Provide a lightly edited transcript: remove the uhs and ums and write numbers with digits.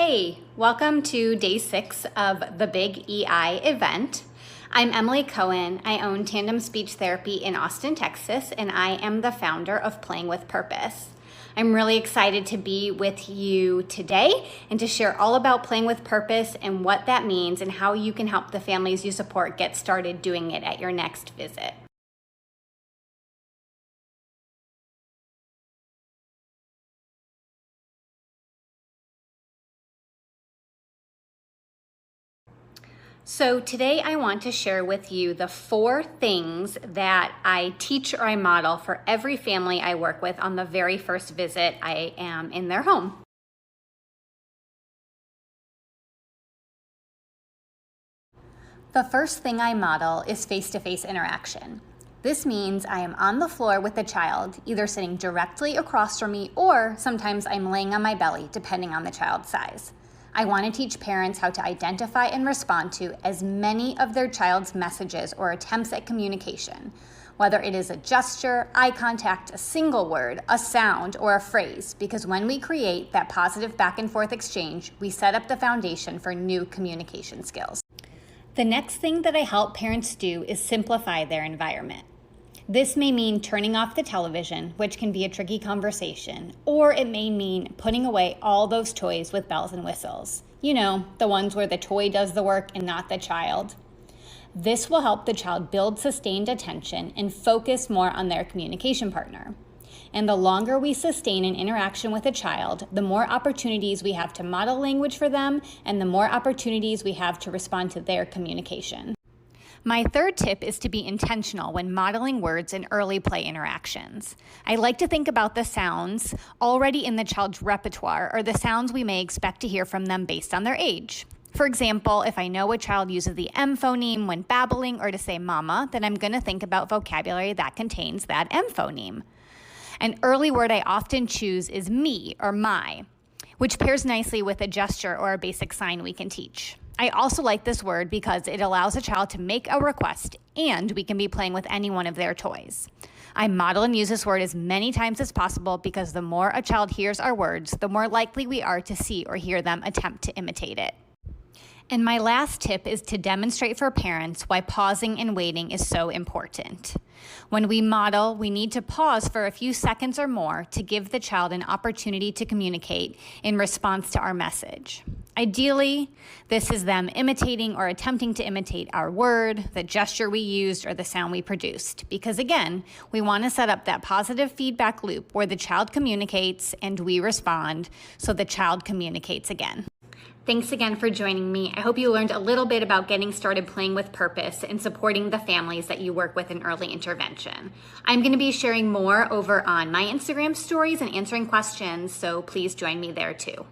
Hey, welcome to day 6 of the Big EI event. I'm Emily Cohen. I own Tandem Speech Therapy in Austin, Texas, and I am the founder of Playing with Purpose. I'm really excited to be with you today and to share all about Playing with Purpose and what that means and how you can help the families you support get started doing it at your next visit. So today I want to share with you the 4 things that I teach or I model for every family I work with on the very first visit I am in their home. The first thing I model is face-to-face interaction. This means I am on the floor with the child, either sitting directly across from me or sometimes I'm laying on my belly, depending on the child's size. I want to teach parents how to identify and respond to as many of their child's messages or attempts at communication, whether it is a gesture, eye contact, a single word, a sound, or a phrase, because when we create that positive back and forth exchange, we set up the foundation for new communication skills. The next thing that I help parents do is simplify their environment. This may mean turning off the television, which can be a tricky conversation, or it may mean putting away all those toys with bells and whistles. You know, the ones where the toy does the work and not the child. This will help the child build sustained attention and focus more on their communication partner. And the longer we sustain an interaction with a child, the more opportunities we have to model language for them, and the more opportunities we have to respond to their communication. My third tip is to be intentional when modeling words in early play interactions. I like to think about the sounds already in the child's repertoire or the sounds we may expect to hear from them based on their age. For example, if I know a child uses the M phoneme when babbling or to say mama, then I'm going to think about vocabulary that contains that M phoneme. An early word I often choose is me or my, which pairs nicely with a gesture or a basic sign we can teach. I also like this word because it allows a child to make a request and we can be playing with any one of their toys. I model and use this word as many times as possible because the more a child hears our words, the more likely we are to see or hear them attempt to imitate it. And my last tip is to demonstrate for parents why pausing and waiting is so important. When we model, we need to pause for a few seconds or more to give the child an opportunity to communicate in response to our message. Ideally, this is them imitating or attempting to imitate our word, the gesture we used, or the sound we produced. Because again, we want to set up that positive feedback loop where the child communicates and we respond, so the child communicates again. Thanks again for joining me. I hope you learned a little bit about getting started playing with purpose and supporting the families that you work with in early intervention. I'm going to be sharing more over on my Instagram stories and answering questions, so please join me there too.